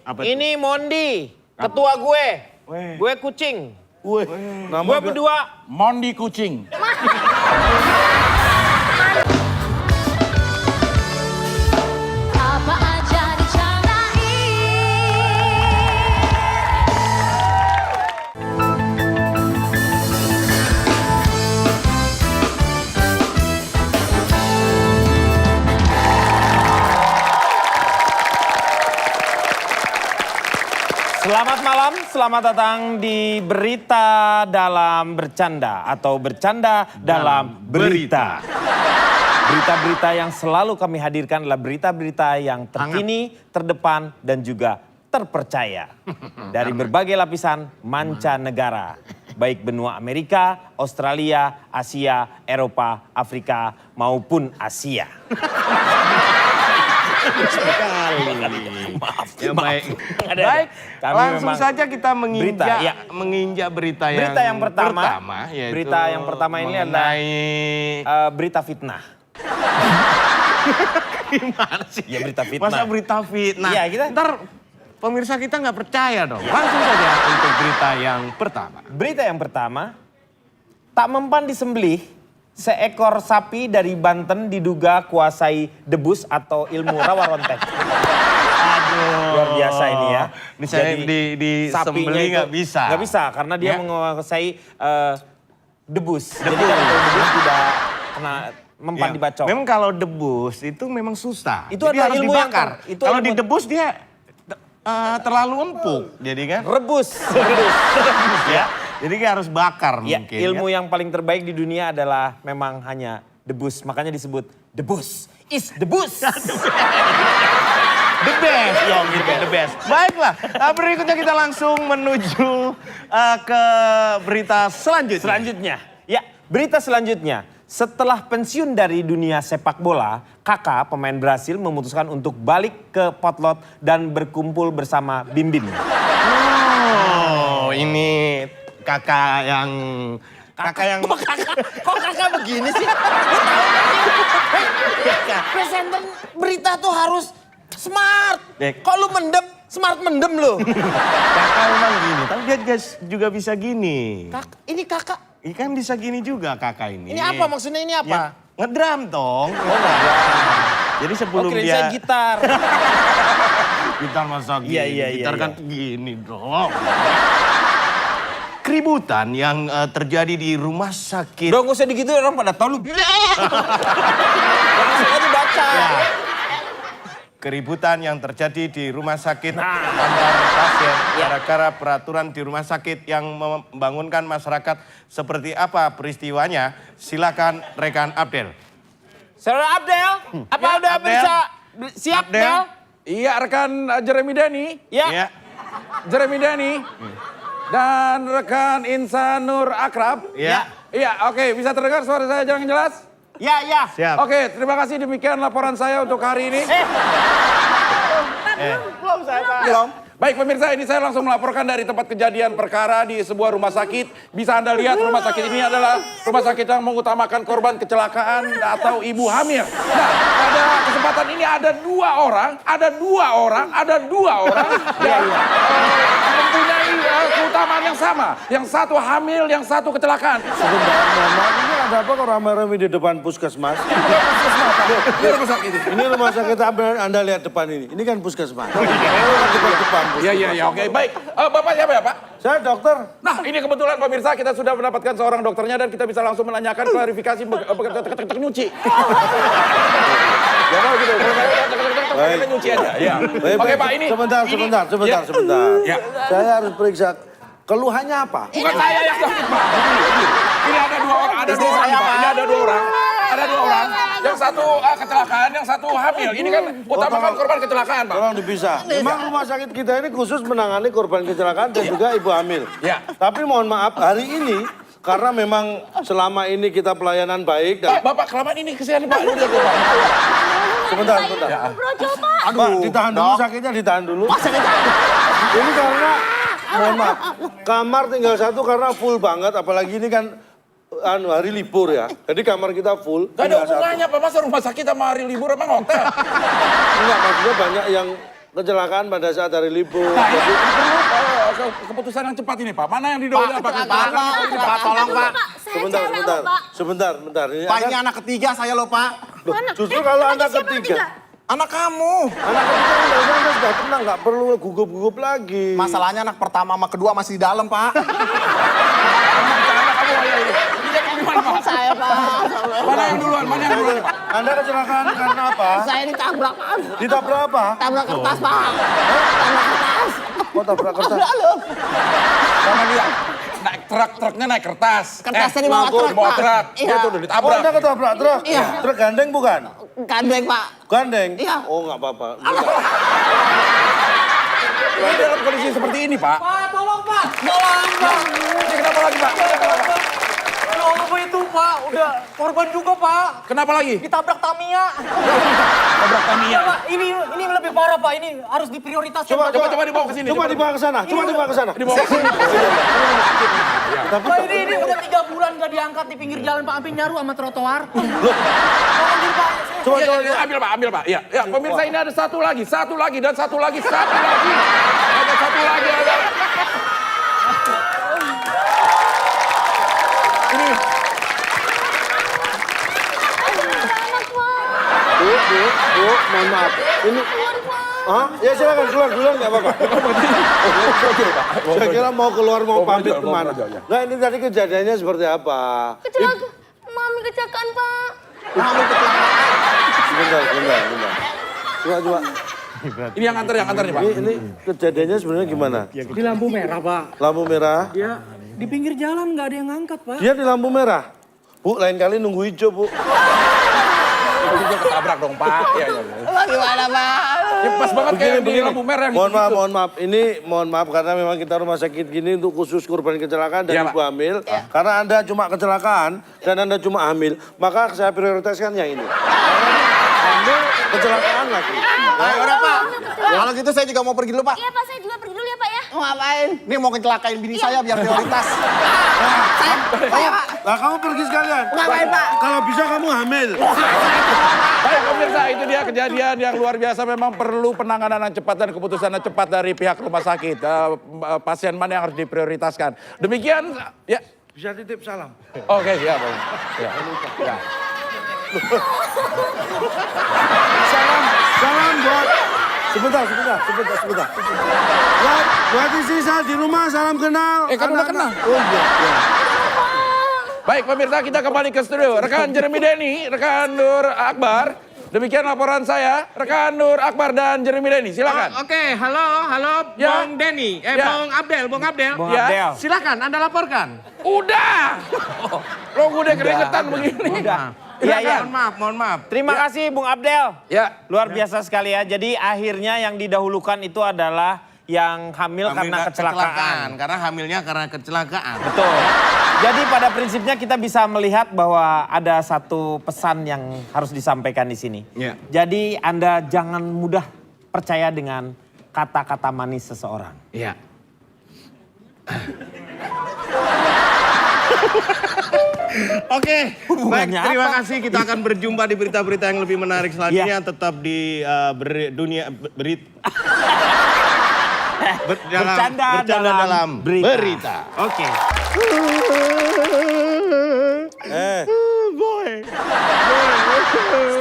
Ini Mondi, ketua gue. Gue kucing. Wih, Gue berdua. Mondi kucing. Apa aja Selamat malam, selamat datang di Berita Dalam Bercanda atau Bercanda dalam Berita. Berita-berita yang selalu kami hadirkan adalah berita-berita yang terkini, terdepan, dan juga terpercaya. Dari berbagai lapisan mancanegara. Baik benua Amerika, Australia, Asia, Eropa, Afrika, maupun Asia. Maaf. Baik, Kami langsung saja kita menginjak berita yang pertama. Berita yang pertama ini adalah berita fitnah. Gimana sih? Ya berita fitnah. Masa berita fitnah? Iya, kita ntar pemirsa kita nggak percaya dong. Langsung saja untuk berita yang pertama. Berita yang pertama, tak mempan disembelih, seekor sapi dari Banten diduga kuasai debus atau ilmu rawa rontek. Aduh. Luar biasa ini ya. Ini saya Jadi, disembelih sapinya nggak bisa. Nggak bisa karena dia Ya. menguasai debus. Jadi kan kalau debus tidak kena mempan Ya. dibacok. Memang kalau debus itu memang susah. Itu Jadi ada harus ilmu yang dibakar. itu Kalau ilmu- didebus dia terlalu empuk, jadi kan? Rebus. Ya. Jadi dia harus bakar Ya, mungkin. ilmu yang paling terbaik di dunia adalah memang hanya debus. Makanya disebut debus is debus. The best, the best. Baiklah, berikutnya kita langsung menuju ke berita selanjutnya. Ya, berita selanjutnya. Setelah pensiun dari dunia sepak bola, Kakak pemain Brasil memutuskan untuk balik ke potlot dan berkumpul bersama Bim Bim. Oh, ini kakak yang Kok kakak begini sih? Presenter berita tuh harus smart. Kok lu mendem, smart mendem lu. kakak memang gini, tapi dia juga bisa gini. Ini kakak. Ikan bisa gini juga kakak ini. Ini apa maksudnya ini apa? Ya, ngedrum dong. Jadi sebelum Kirain dia saya gitar. gitar masa gini. Iya, gitar iya. kan gini dong. Keributan yang terjadi di rumah sakit. Dong gak usah digitu orang pada tahu lu. Langsung aja baca. Ya. Keributan yang terjadi di rumah sakit antar pasien gara-gara peraturan di rumah sakit yang membangunkan masyarakat. Seperti apa peristiwanya? Silakan rekan Abdel. Saudara Abdel, apa Ya, udah Abdel. bisa siap Abdel. Del? Iya rekan Jeremy Dani, Ya. Jeremy Dani dan rekan Insanur Akrab. Ya. Iya, oke, bisa terdengar suara saya jangan jelas? Ya, ya. Siap. Oke, terima kasih demikian laporan saya untuk hari ini. Belum. Baik pemirsa, ini saya langsung melaporkan dari tempat kejadian perkara di sebuah rumah sakit. Bisa Anda lihat rumah sakit ini adalah rumah sakit yang mengutamakan korban kecelakaan atau ibu hamil. Nah, pada kesempatan ini ada dua orang yang mempunyai keutamaan yang sama. Yang satu hamil, yang satu kecelakaan. Sebentar, Mama, ini ada apa kok ramai-ramai di depan puskesmas? Ini rumah sakit ini. Ini rumah sakit Anda lihat depan ini. Ini kan puskesmas. Depan Iya, oke, baik. Bapak siapa ya, Pak? Saya dokter. Nah, ini kebetulan pemirsa kita sudah mendapatkan seorang dokternya dan kita bisa langsung menanyakan klarifikasi nyuci. Ya mau gitu, Baik. nyuci aja. Ya. Baik, Oke baik. Pak, ini. Sebentar. Ya. Saya harus periksa. Keluhannya apa? Bukan saya yang sakit Pak. Ini ada dua orang, Pak. Ini ada dua orang. Yang satu kecelakaan, yang satu hamil. Ini kan utamakan korban kecelakaan Pak. Tolong dipisah. Memang rumah sakit kita ini khusus menangani korban kecelakaan dan juga ibu hamil. Ya. Tapi mohon maaf, hari ini karena memang selama ini kita pelayanan baik dan... Bapak kelamaan ini kesian Pak. Ini lihat, Pak. Sebentar. Pak, ditahan dulu sakitnya, ditahan dulu. Ini karena, mohon maaf, kamar tinggal satu karena full banget, apalagi ini kan hari libur ya. Jadi kamar kita full. Gak ada tinggal satu. hubungannya Pak, masa rumah sakit sama hari libur emang hotel? Enggak, maksudnya banyak yang kecelakaan pada saat hari libur. Nah, ini perlu keputusan yang cepat ini, Pak. Mana yang didahului? Pak, Tolong, Pak. Sebentar. Ini Pak, ini anak ketiga saya loh, Pak. Loh, justru kalau anak ketiga. Anak kamu. Anak ketiga Anda sudah tenang, nggak perlu gugup-gugup lagi. Masalahnya anak pertama sama kedua masih di dalam, Pak. Saya, Pak. Mana yang duluan, Pak? Anda kecelakaan karena apa? Saya ditabrak, Pak. Ditabrak apa? Tabrak kertas, Pak. Tabrak kertas. Kok tabrak kertas? Sama dia. Naik truknya naik kertas. Kertasnya dibawa truk, Bawa Pak. truk. Iya. Itu udah Oh, ditabrak. Anda ketabrak truk? Iya. Truk gandeng bukan? Gandeng, Pak. Gandeng? Iya. Oh, nggak apa-apa. Ini dalam kondisi seperti ini, Pak. Pak, tolong Pak. Tolong Pak. Ini kenapa lagi, Pak? Tolong apa itu Pak? Udah korban juga Pak. Kenapa lagi? Ditabrak Tamiya. Tabrak Tamiya. Pak, ini lebih parah Pak. Ini harus diprioritaskan. Coba dibawa ke sini. Coba dibawa ke sana. Coba dibawa ke sana. Dibawa ke sini. Pak, ini udah 3 bulan gak diangkat di pinggir jalan Pak. Sampai nyaru sama trotoar. Tolong diri Pak. Coba, Iya, coba. iya, ambil Pak. Ya, pemirsa ini ada satu lagi, dan satu lagi. Ada satu lagi. Ini Bu, mohon maaf. Ini, hah? Ya silakan keluar nggak apa-apa. Saya kira mau keluar mau pamit kemana? Nah ini tadi kejadiannya seperti apa? Mami kecelakaan, Pak. Sebentar. Coba. ini yang antar nih, Pak. Ini kejadiannya sebenarnya gimana? Di lampu merah Pak. Lampu merah. Ya, di pinggir jalan gak ada yang ngangkat Pak. Dia di lampu merah. Bu, lain kali nunggu hijau, Bu. Dia ketabrak dong, Pak. Iya. Gimana, Pak? Ya, pas banget kayak di lampu merah yang Mohon maaf. Ini mohon maaf karena memang kita rumah sakit gini untuk khusus korban kecelakaan dan Iya, ibu hamil. Karena Anda cuma kecelakaan dan Anda cuma hamil, maka saya prioritaskan yang ini. Hamil, kecelakaan lagi. Ayo udah, Pak. Kalau gitu saya juga mau pergi dulu, Pak. Iya, Pak. Saya juga pergi dulu ya, Pak ya. Mau ngapain? Ini mau kecelakain bini saya biar prioritas. Lah kamu pergi sekalian. Ngapain, Pak? Kalau bisa kamu hamil. Baik pemirsa, itu dia kejadian yang luar biasa. Memang perlu penanganan yang cepat dan keputusan yang cepat dari pihak rumah sakit. Pasien mana yang harus diprioritaskan. Demikian, ya. Bisa titip salam. Oke, ya, Bang. Ya. Salam buat. Sebentar. Buat istri saya di rumah, salam kenal. Kan udah kenal. Oh iya. Baik pemirsa, kita kembali ke studio. Rekan Jeremy Denny, rekan Nur Akbar. Demikian laporan saya, rekan Nur Akbar dan Jeremy Denny. Silakan. Oke, halo Ya. Bung Denny, Ya. Bung Abdel. Bung Ya. Abdel. Silakan Anda laporkan. Udah. Lo udah keringetan begini. Iya. Mohon maaf. Terima kasih Bung Abdel. Ya. Luar biasa sekali ya. Jadi akhirnya yang didahulukan itu adalah yang hamil karena kecelakaan. Karena hamilnya karena kecelakaan. Betul. Jadi pada prinsipnya kita bisa melihat bahwa ada satu pesan yang harus disampaikan di sini. Iya. Jadi Anda jangan mudah percaya dengan kata-kata manis seseorang. Iya. Oke, baik, terima kasih. Kita akan berjumpa di berita-berita yang lebih menarik selanjutnya. Tetap di dunia berita. Bercanda dalam berita. Oke.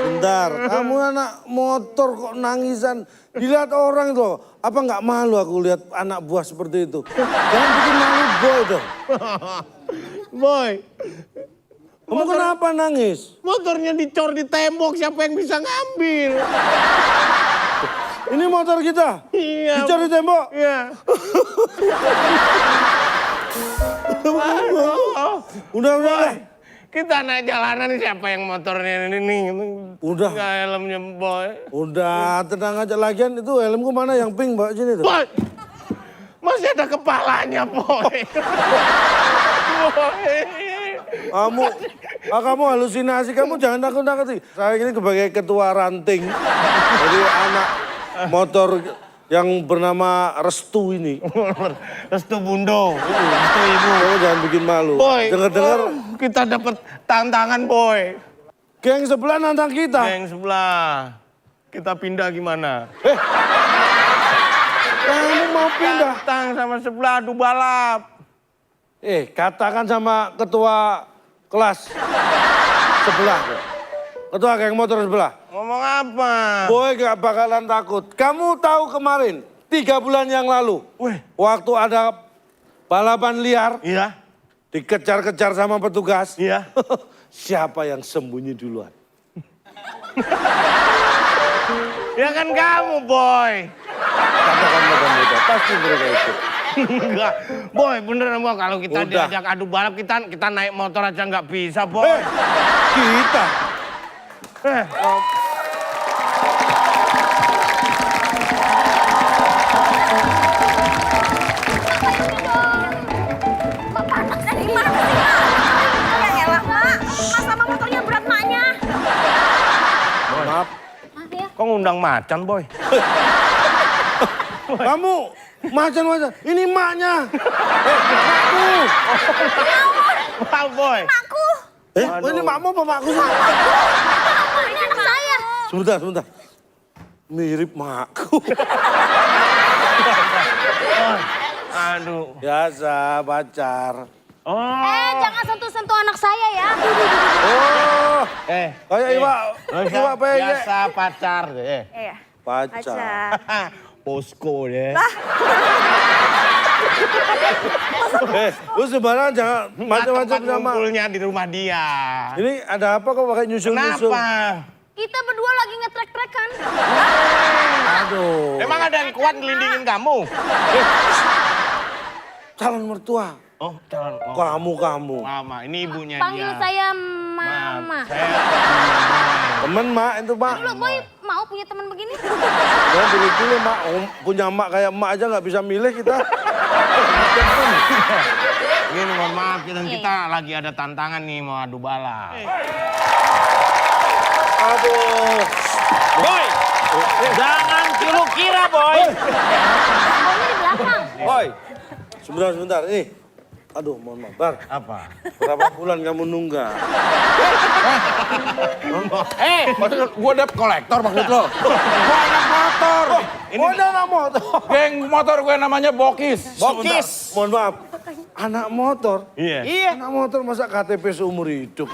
Bentar, kamu anak motor kok nangisan. Dilihat orang itu, apa nggak malu aku lihat anak buah seperti itu. Jangan bikin malu boy dong. Boy, Kamu kenapa nangis? motornya dicor di tembok, siapa yang bisa ngambil? Ini motor kita? Iya. Dicor di tembok? Iya. Udah. Kita naik jalanan nih, siapa yang motornya ini? Udah. Nggak helmnya, Boy. Udah, tenang aja. Lagian itu helmku mana yang pink, Mbak? Sini tuh. Boy, masih ada kepalanya, Boy. Boy. Kamu halusinasi, kamu jangan takut-takut. Saya ini sebagai ketua ranting. Jadi anak motor yang bernama Restu ini. Restu Bundo, Restu Ibu. Kamu jangan bikin malu. Boy, Dengar-dengar, kita dapat tantangan, Boy. geng sebelah nantang kita. Yang sebelah, kita pindah gimana? Kamu mau pindah? Datang sama sebelah adu balap. Katakan sama ketua kelas sebelah. Ketua geng motor sebelah. Ngomong apa? Boy gak bakalan takut. Kamu tahu kemarin, 3 bulan yang lalu. Waktu ada balapan liar, Iya, dikejar-kejar sama petugas. iya. Siapa yang sembunyi duluan? Ya kan kamu, Boy. Katakan mereka, pasti mereka ikut. Enggak, Boy, beneran Boy. Kalau kita Udah. diajak adu balap, kita naik motor aja nggak bisa, Boy. Kita. Mak panas dari mana sih, Mak? Ya elah, Mak. Mas sama motornya berat, Maknya. Maaf, Maaf ya. Kok ngundang macan, Boy? kamu macan-macan. Ini maknya. Makmu. Maaf, Boy. Aku. Ini makmu apa makku sih? Ini anak saya. Sebentar. Mirip makku. Aduh. Biasa, pacar. Jangan sentuh-sentuh anak saya ya. Oh, kayak Iwa PY. Biasa pacar. Iya. Pacar. Posko deh. Lu sembarangan jangan macam-macam Tempat sama. ngumpulnya di rumah dia. Ini ada apa kok pakai nyusul-nyusul? Kenapa? Kita berdua lagi ngetrek-trekan. Aduh. Emang ada yang kuat ngelindingin kamu? Calon mertua. Oh, calon. Kamu. Mama, ini ibunya Panggil dia. saya Mama. Temen mak itu mak. Dulu Boy mau punya teman begini? Ya pilih-pilih mak. Punya mak kayak emak aja nggak bisa milih kita. Ini mohon maaf, kita lagi ada tantangan nih mau adu balap. Aduh. Boy, jangan kira-kira, Boy. Boynya di belakang. Boy, Sebentar. Ini. Aduh, mohon maaf. Bar, Apa? berapa bulan kamu nunggak? Maksud gue debt kolektor maksud lo? Gue anak motor. Oh, ada anak motor. Geng motor gue namanya Bokis. Bokis. Mohon maaf. Anak motor? Iya. Anak motor masa KTP seumur hidup?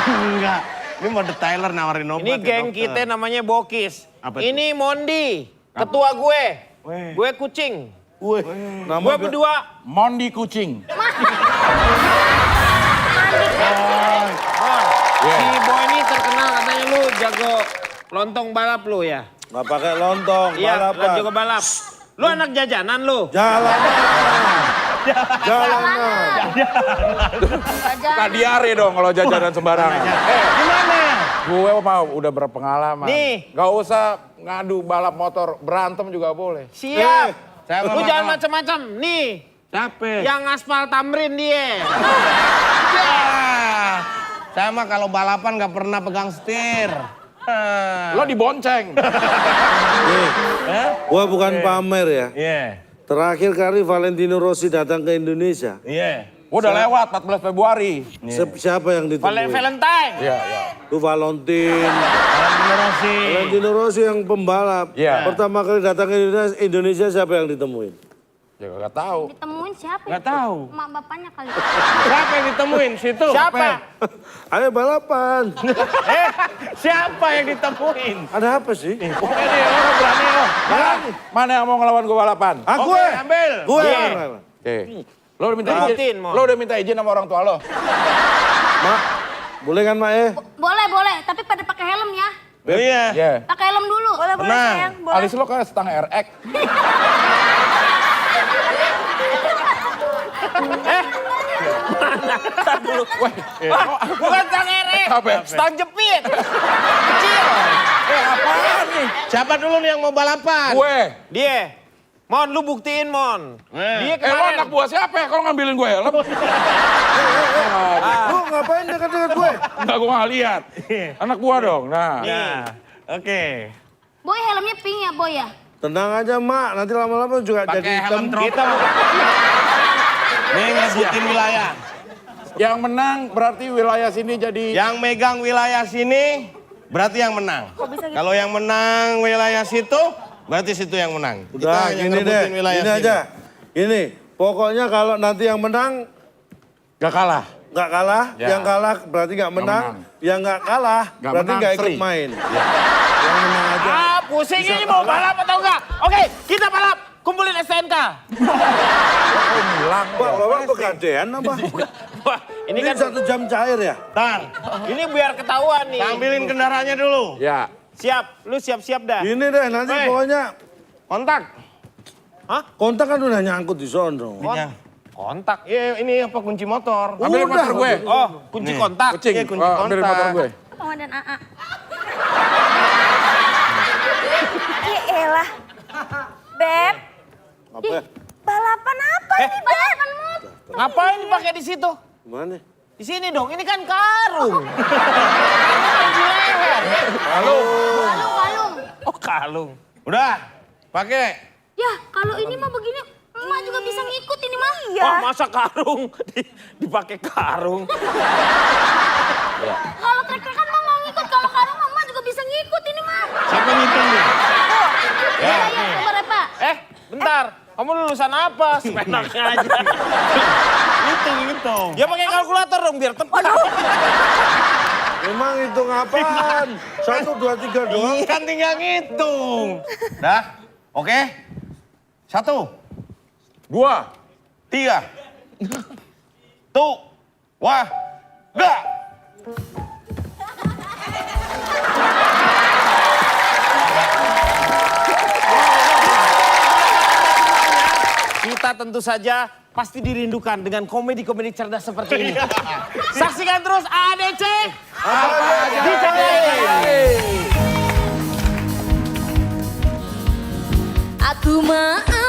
Enggak. Ini mode Tyler nawarin obat. Ini ya, geng dokter. kita namanya Bokis. Apa itu? Ini Mondi, ketua gue. Weh. Gue kucing. Wih, nama Gue berdua. Mondi kucing. Si Boy ini terkenal katanya lu jago lontong balap lu ya. Nggak pakai lontong, Iya, balapan. jago balap. Lu anak jajanan lu. Jalanan. Nah diare dong kalau jajanan sembarangan. Gimana? Gue mau udah berpengalaman. Nih. Gak usah ngadu balap motor, berantem juga boleh. Siap. Saya Lu mau jangan makan. macam-macam. Nih, Siapa? yang aspal Tamrin dia. Saya mah kalau balapan nggak pernah pegang setir. Lo dibonceng. Gua bukan pamer ya. Iya. Terakhir kali Valentino Rossi datang ke Indonesia. Iya. Udah lewat 14 Februari. Siapa yang ditemui? Valentine. Iya. Itu Valentin. Valentino Rossi yang pembalap. Iya. Pertama kali datang ke Indonesia siapa yang ditemuin? Ya gak tahu. Ditemuin siapa? Nggak tahu. Mak bapaknya kali. Siapa yang ditemuin? Situ. Siapa? Ayo balapan. Siapa yang ditemuin? Ada apa sih? Oke nih, lo berani lo. Mana yang mau ngelawan gue balapan? Ah, Oke, gue. ambil. Gue. Oke. Lo udah minta Buktiin, izin? Mon. Lo udah minta izin sama orang tua lo? Mak, boleh kan Mak ya? Boleh. Tapi pada pakai helm ya. Iya. Iya. Pakai helm dulu. Boleh, Tenang. sayang. Alis lo kayak setengah RX. Bukan stang ere. Apa ya? Stang jepit. Kecil. Apaan nih? Siapa dulu nih yang mau balapan? Gue. Dia. Mon, lu buktiin, Mon. Dia Lo kemarin. anak buah siapa ya kalau ngambilin gue helm? Lu ngapain dekat-dekat gue? Enggak, gue gak lihat. Anak buah dong, nah. Nah, oke. Boy helmnya pink ya, Boy ya? Tenang aja Mak, nanti lama-lama juga Pakai jadi helm hitam. trotol. Nih ngesebutin wilayah. Yang menang berarti wilayah sini jadi... Yang megang wilayah sini berarti yang menang. Kalau yang menang wilayah situ Berarti situ yang menang. Udah, Kita hanya gini deh, ngerebutin wilayah gini sini. aja. Ini, pokoknya kalau nanti yang menang, Gak kalah. nggak kalah. Ya. Yang kalah berarti nggak menang. Yang nggak kalah Nggak berarti menang, nggak ikut free. main. Yang menang aja. Ah, pusing ini mau balap atau enggak? Oke, kita balap. Kumpulin STNK. Pak, bapak pegadean apa? Wah, Ini ini kan 1 jam cair ya? Tar, ini biar ketahuan nih. ambilin kendaraannya dulu. Ya. Siap, lu siap-siap dah. Ini deh, nanti Weh. pokoknya Kontak. kontak kan udah nyangkut di sono. Kontak. Iya, ini apa kunci motor. Ambilin motor gue. Oh, kunci Nih. kontak. Kucing. Iya, kunci Ambilin kontak. motor gue. Mama dan AA. Elah. Beb, Apa? balapan apa ini? Balapan motor. Ngapain dipakai di situ? Gimana? Di sini dong, ini kan karung. Kalung. Oh, kalung. Udah, pakai. Ya, kalau ini mah begini, emak juga bisa ngikut ini mah. Iya. Wah, masa karung dipakai karung. Kalau trek-trekan mah nggak ngikut, kalau karung mah emak juga bisa ngikut ini mah. Siapa ngitung nih? Ya, ya, coba Repa. Bentar. Kamu lulusan apa? Semenaknya aja. Hitung. Ya pakai kalkulator dong biar tepat. Emang hitung apaan? 1, 2, 3 doang. Kan tinggal ngitung. Dah, oke. 1, 2. 3. Tuh. Wah. Gak. Kita tentu saja pasti dirindukan dengan komedi-komedi cerdas seperti ini. Saksikan terus ADC. Apa aja? Aku maaf.